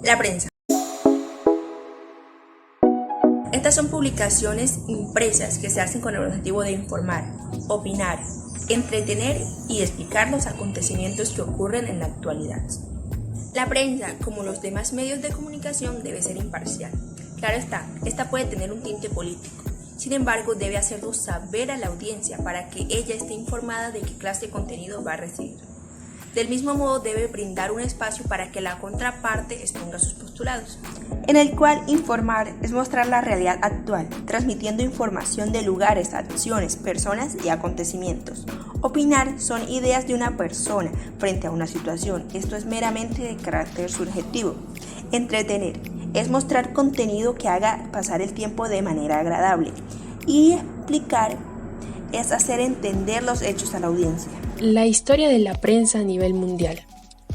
La prensa. Estas son publicaciones impresas que se hacen con el objetivo de informar, opinar, entretener y explicar los acontecimientos que ocurren en la actualidad. La prensa, como los demás medios de comunicación, debe ser imparcial. Claro está, esta puede tener un tinte político. Sin embargo, debe hacerlo saber a la audiencia para que ella esté informada de qué clase de contenido va a recibir. Del mismo modo, debe brindar un espacio para que la contraparte exponga sus postulados, en el cual informar es mostrar la realidad actual, transmitiendo información de lugares, acciones, personas y acontecimientos. Opinar son ideas de una persona frente a una situación, esto es meramente de carácter subjetivo. Entretener es mostrar contenido que haga pasar el tiempo de manera agradable, y explicar es hacer entender los hechos a la audiencia. La historia de la prensa a nivel mundial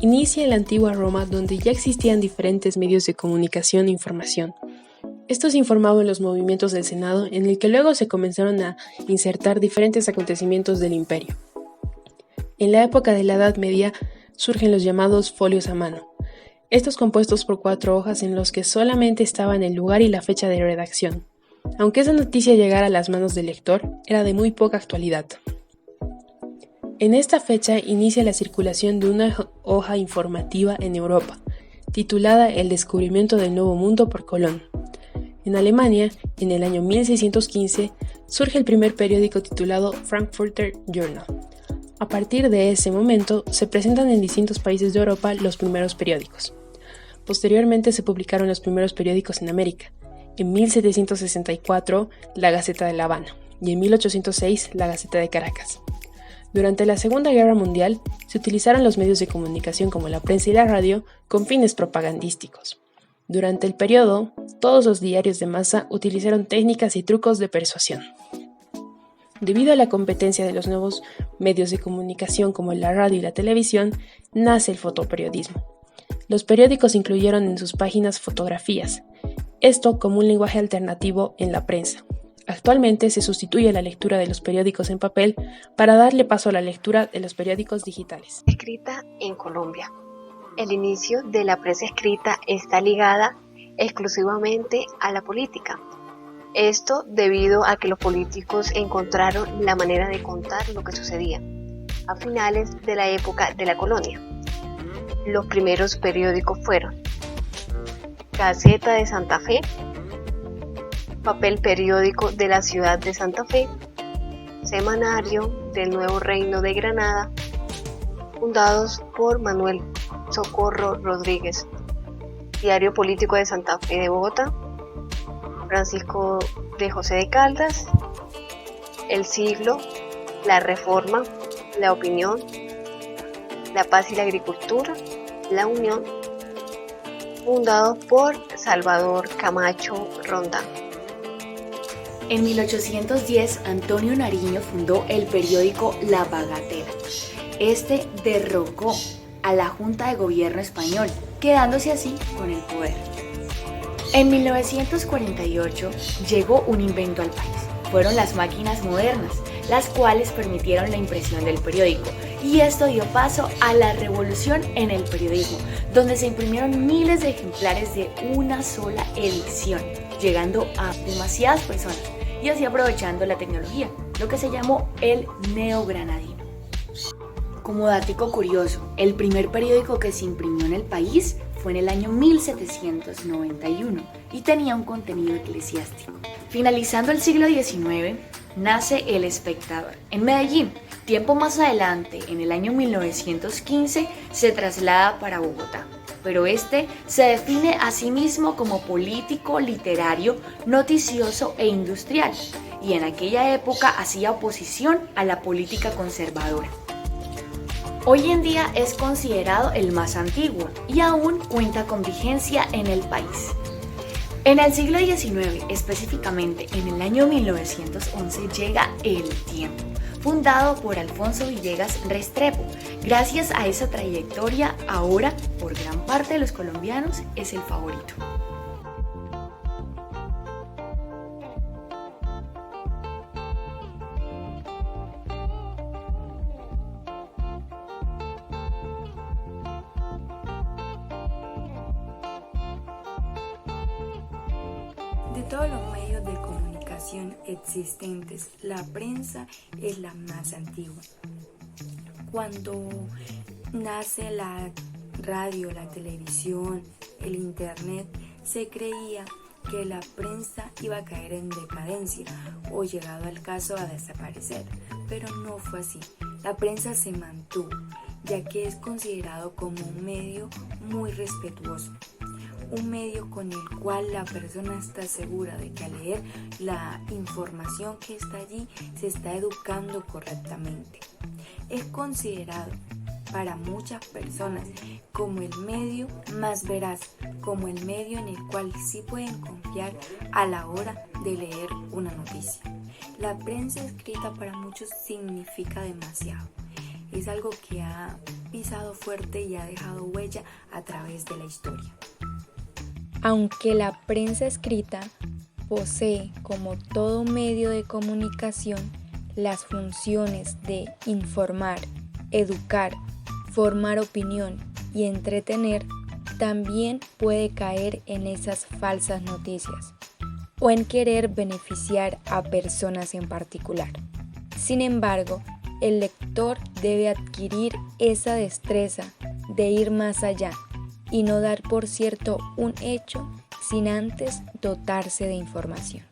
inicia en la antigua Roma, donde ya existían diferentes medios de comunicación e información. Estos informaban los movimientos del Senado, en el que luego se comenzaron a insertar diferentes acontecimientos del imperio. En la época de la Edad Media surgen los llamados folios a mano. Estos compuestos por 4 hojas en los que solamente estaban el lugar y la fecha de redacción. Aunque esa noticia llegara a las manos del lector, era de muy poca actualidad. En esta fecha inicia la circulación de una hoja informativa en Europa, titulada El descubrimiento del Nuevo Mundo por Colón. En Alemania, en el año 1615, surge el primer periódico titulado Frankfurter Journal. A partir de ese momento, se presentan en distintos países de Europa los primeros periódicos. Posteriormente se publicaron los primeros periódicos en América. En 1764, la Gaceta de La Habana, y en 1806, la Gaceta de Caracas. Durante la Segunda Guerra Mundial, se utilizaron los medios de comunicación como la prensa y la radio con fines propagandísticos. Durante el periodo, todos los diarios de masa utilizaron técnicas y trucos de persuasión. Debido a la competencia de los nuevos medios de comunicación como la radio y la televisión, nace el fotoperiodismo. Los periódicos incluyeron en sus páginas fotografías, esto como un lenguaje alternativo en la prensa. Actualmente se sustituye la lectura de los periódicos en papel para darle paso a la lectura de los periódicos digitales. Escrita en Colombia. El inicio de la prensa escrita está ligada exclusivamente a la política. Esto debido a que los políticos encontraron la manera de contar lo que sucedía a finales de la época de la colonia. Los primeros periódicos fueron Gaceta de Santa Fe, Papel Periódico de la Ciudad de Santa Fe, Semanario del Nuevo Reino de Granada, fundados por Manuel Socorro Rodríguez, Diario Político de Santa Fe de Bogotá, Francisco de José de Caldas, El Siglo, La Reforma, La Opinión, La Paz y la Agricultura, La Unión, fundados por Salvador Camacho Rondán. En 1810, Antonio Nariño fundó el periódico La Bagatela. Este derrocó a la Junta de Gobierno español, quedándose así con el poder. En 1948 llegó un invento al país. Fueron las máquinas modernas, las cuales permitieron la impresión del periódico, y esto dio paso a la revolución en el periodismo, donde se imprimieron miles de ejemplares de una sola edición, llegando a demasiadas personas y así aprovechando la tecnología, lo que se llamó el neogranadino. Como datico curioso, el primer periódico que se imprimió en el país fue en el año 1791 y tenía un contenido eclesiástico. Finalizando el siglo XIX, nace El Espectador en Medellín. Tiempo más adelante, en el año 1915, se traslada para Bogotá, pero este se define a sí mismo como político, literario, noticioso e industrial, y en aquella época hacía oposición a la política conservadora. Hoy en día es considerado el más antiguo y aún cuenta con vigencia en el país. En el siglo XIX, específicamente en el año 1911, llega El Tiempo, fundado por Alfonso Villegas Restrepo. Gracias a esa trayectoria, ahora, por gran parte de los colombianos, es el favorito. De todos los medios de comunicación existentes, la prensa es la más antigua. Cuando nace la radio, la televisión, el internet, se creía que la prensa iba a caer en decadencia o, llegado al caso, a desaparecer, pero no fue así. La prensa se mantuvo, ya que es considerado como un medio muy respetuoso, un medio con el cual la persona está segura de que al leer la información que está allí se está educando correctamente. Es considerado para muchas personas como el medio más veraz, como el medio en el cual sí pueden confiar a la hora de leer una noticia. La prensa escrita para muchos significa demasiado. Es algo que ha pisado fuerte y ha dejado huella a través de la historia. Aunque la prensa escrita posee, como todo medio de comunicación, las funciones de informar, educar, formar opinión y entretener, también puede caer en esas falsas noticias o en querer beneficiar a personas en particular. Sin embargo, el lector debe adquirir esa destreza de ir más allá y no dar por cierto un hecho sin antes dotarse de información.